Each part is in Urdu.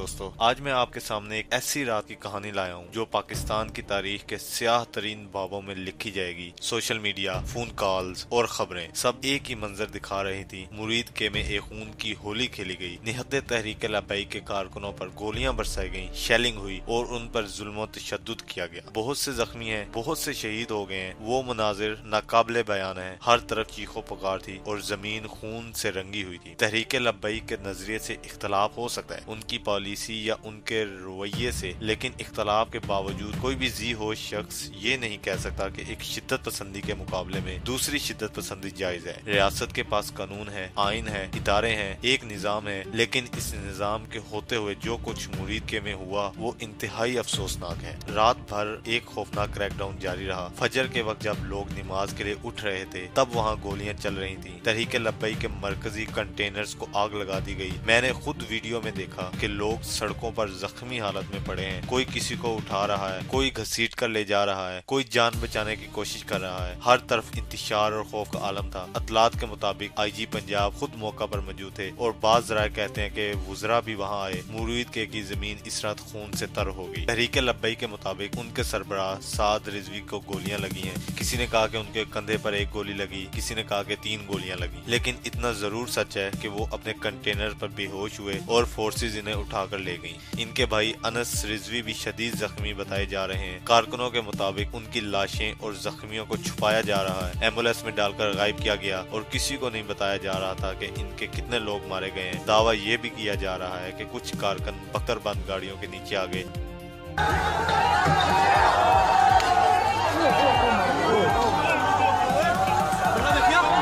دوستو، آج میں آپ کے سامنے ایک ایسی رات کی کہانی لایا ہوں جو پاکستان کی تاریخ کے سیاہ ترین بابوں میں لکھی جائے گی۔ سوشل میڈیا، فون کالز اور خبریں سب ایک ہی منظر دکھا رہی تھی۔ مرید کے میں ایک خون کی ہولی کھیلی گئی، نہضت تحریک لبیک کے کارکنوں پر گولیاں برسائی گئیں، شیلنگ ہوئی اور ان پر ظلم و تشدد کیا گیا۔ بہت سے زخمی ہیں، بہت سے شہید ہو گئے ہیں۔ وہ مناظر ناقابل بیان ہے، ہر طرف چیخ و پکار تھی اور زمین خون سے رنگی ہوئی تھی۔ تحریک لبیک کے نظریے سے اختلاف ہو سکتا ہے، ان کی پالیسی یا ان کے رویے سے، لیکن اختلاف کے باوجود کوئی بھی ذی ہوش شخص یہ نہیں کہہ سکتا کہ ایک شدت پسندی کے مقابلے میں دوسری شدت پسندی جائز ہے۔ ریاست کے پاس قانون ہے، آئین ہے، ادارے ہیں، ایک نظام ہے، لیکن اس نظام کے ہوتے ہوئے جو کچھ مرید کے میں ہوا وہ انتہائی افسوسناک ہے۔ رات بھر ایک خوفناک کریک ڈاؤن جاری رہا۔ فجر کے وقت جب لوگ نماز کے لیے اٹھ رہے تھے تب وہاں گولیاں چل رہی تھیں۔ تحریک لبیک کے مرکزی کنٹینرز کو آگ لگا دی گئی۔ میں نے خود ویڈیو میں دیکھا کہ لوگ سڑکوں پر زخمی حالت میں پڑے ہیں، کوئی کسی کو اٹھا رہا ہے، کوئی گھسیٹ کر لے جا رہا ہے، کوئی جان بچانے کی کوشش کر رہا ہے۔ ہر طرف انتشار اور خوف کا عالم تھا۔ اطلاعات کے مطابق آئی جی پنجاب خود موقع پر موجود تھے اور بعض ذرائع کہتے ہیں کہ وزراء بھی وہاں آئے۔ مرید کے کی زمین اس رات خون سے تر ہو گئی۔ تحریک لبیک کے مطابق ان کے سربراہ سعد رضوی کو گولیاں لگی ہیں۔ کسی نے کہا کہ ان کے کندھے پر ایک گولی لگی، کسی نے کہا کہ 3 گولیاں لگی، لیکن اتنا ضرور سچ ہے کہ وہ اپنے کنٹینر پر بے ہوش ہوئے اور فورسز انہیں اٹھا کر لے گئیں۔ ان کے بھائی انس رضوی بھی شدید زخمی بتائے جا رہے ہیں۔ کارکنوں کے مطابق ان کی لاشیں اور زخمیوں کو چھپایا جا رہا ہے، ایمبولینس میں ڈال کر غائب کیا گیا اور کسی کو نہیں بتایا جا رہا تھا کہ ان کے کتنے لوگ مارے گئے ہیں۔ دعویٰ یہ بھی کیا جا رہا ہے کہ کچھ کارکن بکر بند گاڑیوں کے نیچے آ گئے۔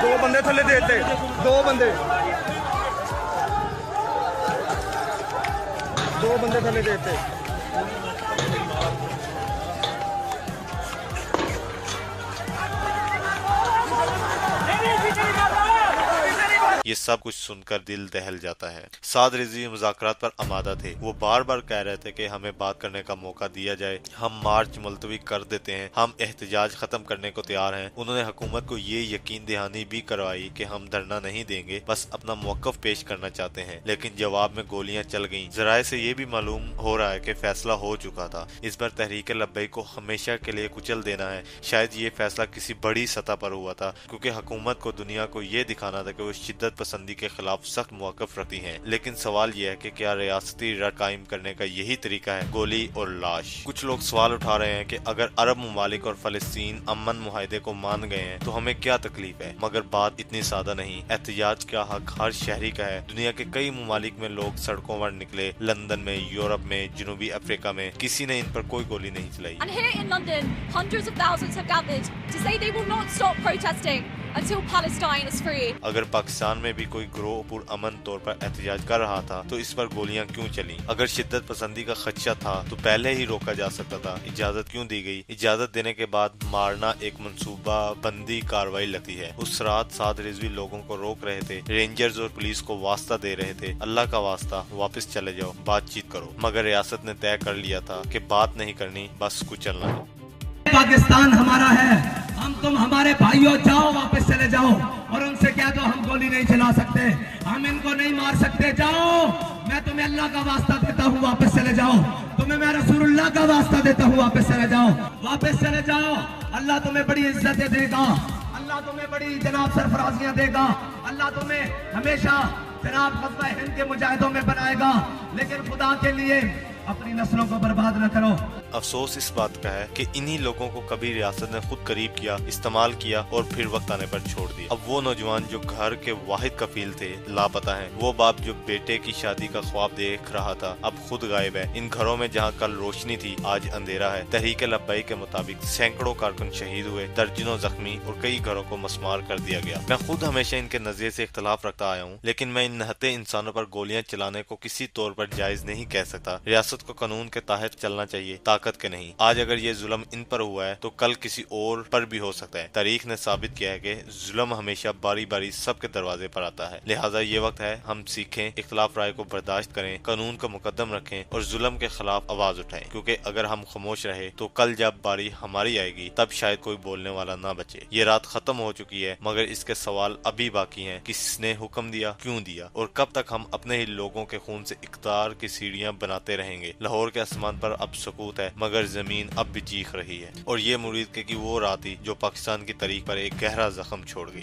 دو بندے تھلے دیتے، دو بندے تھلے دیتے۔ یہ سب کچھ سن کر دل دہل جاتا ہے۔ سعد رضوی مذاکرات پر آمادہ تھے۔ وہ بار بار کہہ رہے تھے کہ ہمیں بات کرنے کا موقع دیا جائے، ہم مارچ ملتوی کر دیتے ہیں، ہم احتجاج ختم کرنے کو تیار ہیں۔ انہوں نے حکومت کو یہ یقین دہانی بھی کروائی کہ ہم دھرنا نہیں دیں گے، بس اپنا موقف پیش کرنا چاہتے ہیں، لیکن جواب میں گولیاں چل گئیں۔ ذرائع سے یہ بھی معلوم ہو رہا ہے کہ فیصلہ ہو چکا تھا۔ اس بار تحریک لبیک کو ہمیشہ کے لیے کچل دینا ہے۔ شاید یہ فیصلہ کسی بڑی سطح پر ہوا تھا، کیونکہ حکومت کو دنیا کو یہ دکھانا تھا کہ وہ شدت پسندی کے خلاف سخت موقف رکھتی ہیں۔ لیکن سوال یہ ہے کہ کیا ریاستی رٹ قائم کرنے کا یہی طریقہ ہے، گولی اور لاش؟ کچھ لوگ سوال اٹھا رہے ہیں کہ اگر عرب ممالک اور فلسطین امن معاہدے کو مان گئے ہیں تو ہمیں کیا تکلیف ہے؟ مگر بات اتنی سادہ نہیں۔ احتجاج کا حق ہر شہری کا ہے۔ دنیا کے کئی ممالک میں لوگ سڑکوں پر نکلے، لندن میں، یورپ میں، جنوبی افریقہ میں، کسی نے ان پر کوئی گولی نہیں چلائی۔ And here in London, hundreds of thousands have gathered to say they will not stop protesting until Palestine is free. اگر پاکستان میں بھی کوئی گروہ پر امن طور پر احتجاج کر رہا تھا تو اس پر گولیاں کیوں چلیں؟ اگر شدت پسندی کا خدشہ تھا تو پہلے ہی روکا جا سکتا تھا۔ اجازت کیوں دی گئی؟ اجازت دینے کے بعد مارنا ایک منصوبہ بندی کاروائی لگتی ہے۔ اس رات سعد رضوی لوگوں کو روک رہے تھے، رینجرز اور پولیس کو واسطہ دے رہے تھے، اللہ کا واسطہ واپس چلے جاؤ، بات چیت کرو، مگر ریاست نے طے کر لیا تھا کہ بات نہیں کرنی، بس کچلنا ہے۔ پاکستان ہمارا ہے، ہم تم ہمارے بھائیوں، جاؤ واپس چلے جاؤ، اور ان سے کہہ دو ہم گولی نہیں چلا سکتے، ہم ان کو نہیں مار سکتے، جاؤ، میں تمہیں اللہ کا واسطہ دیتا ہوں، واپس چلے جاؤ، تمہیں میں رسول اللہ کا واسطہ دیتا ہوں، واپس چلے جاؤ، واپس چلے جاؤ، اللہ تمہیں بڑی عزتیں دے گا، اللہ تمہیں بڑی جناب سرفرازیاں دے گا، اللہ تمہیں ہمیشہ جناب غزوہ ہند کے مجاہدوں میں بنائے گا، لیکن خدا کے لیے اپنی نسلوں کو برباد نہ کرو۔ افسوس اس بات کا ہے کہ انہی لوگوں کو کبھی ریاست نے خود قریب کیا، استعمال کیا اور پھر وقت آنے پر چھوڑ دیا۔ اب وہ نوجوان جو گھر کے واحد کفیل تھے لاپتہ ہیں، وہ باپ جو بیٹے کی شادی کا خواب دیکھ رہا تھا اب خود غائب ہے۔ ان گھروں میں جہاں کل روشنی تھی آج اندھیرا ہے۔ تحریک لبیک کے مطابق سینکڑوں کارکن شہید ہوئے، درجنوں زخمی اور کئی گھروں کو مسمار کر دیا گیا۔ میں خود ہمیشہ ان کے نظریے سے اختلاف رکھتا آیا ہوں، لیکن میں ان نہتے انسانوں پر گولیاں چلانے کو کسی طور پر جائز نہیں کہہ سکتا۔ ریاست سیاست کو قانون کے تحت چلنا چاہیے، طاقت کے نہیں۔ آج اگر یہ ظلم ان پر ہوا ہے تو کل کسی اور پر بھی ہو سکتا ہے۔ تاریخ نے ثابت کیا ہے کہ ظلم ہمیشہ باری باری سب کے دروازے پر آتا ہے، لہٰذا یہ وقت ہے ہم سیکھیں، اختلاف رائے کو برداشت کریں، قانون کو مقدم رکھیں اور ظلم کے خلاف آواز اٹھائیں، کیونکہ اگر ہم خاموش رہے تو کل جب باری ہماری آئے گی تب شاید کوئی بولنے والا نہ بچے۔ یہ رات ختم ہو چکی ہے مگر اس کے سوال ابھی باقی ہیں۔ کس نے حکم دیا، کیوں دیا، اور کب تک ہم اپنے ہی لوگوں کے خون سے اقتدار کی سیڑھیاں بناتے رہیں گے؟ لاہور کے آسمان پر اب سکوت ہے مگر زمین اب بھی چیخ رہی ہے، اور یہ مرید کی وہ رات تھی جو پاکستان کی تاریخ پر ایک گہرا زخم چھوڑ گئی۔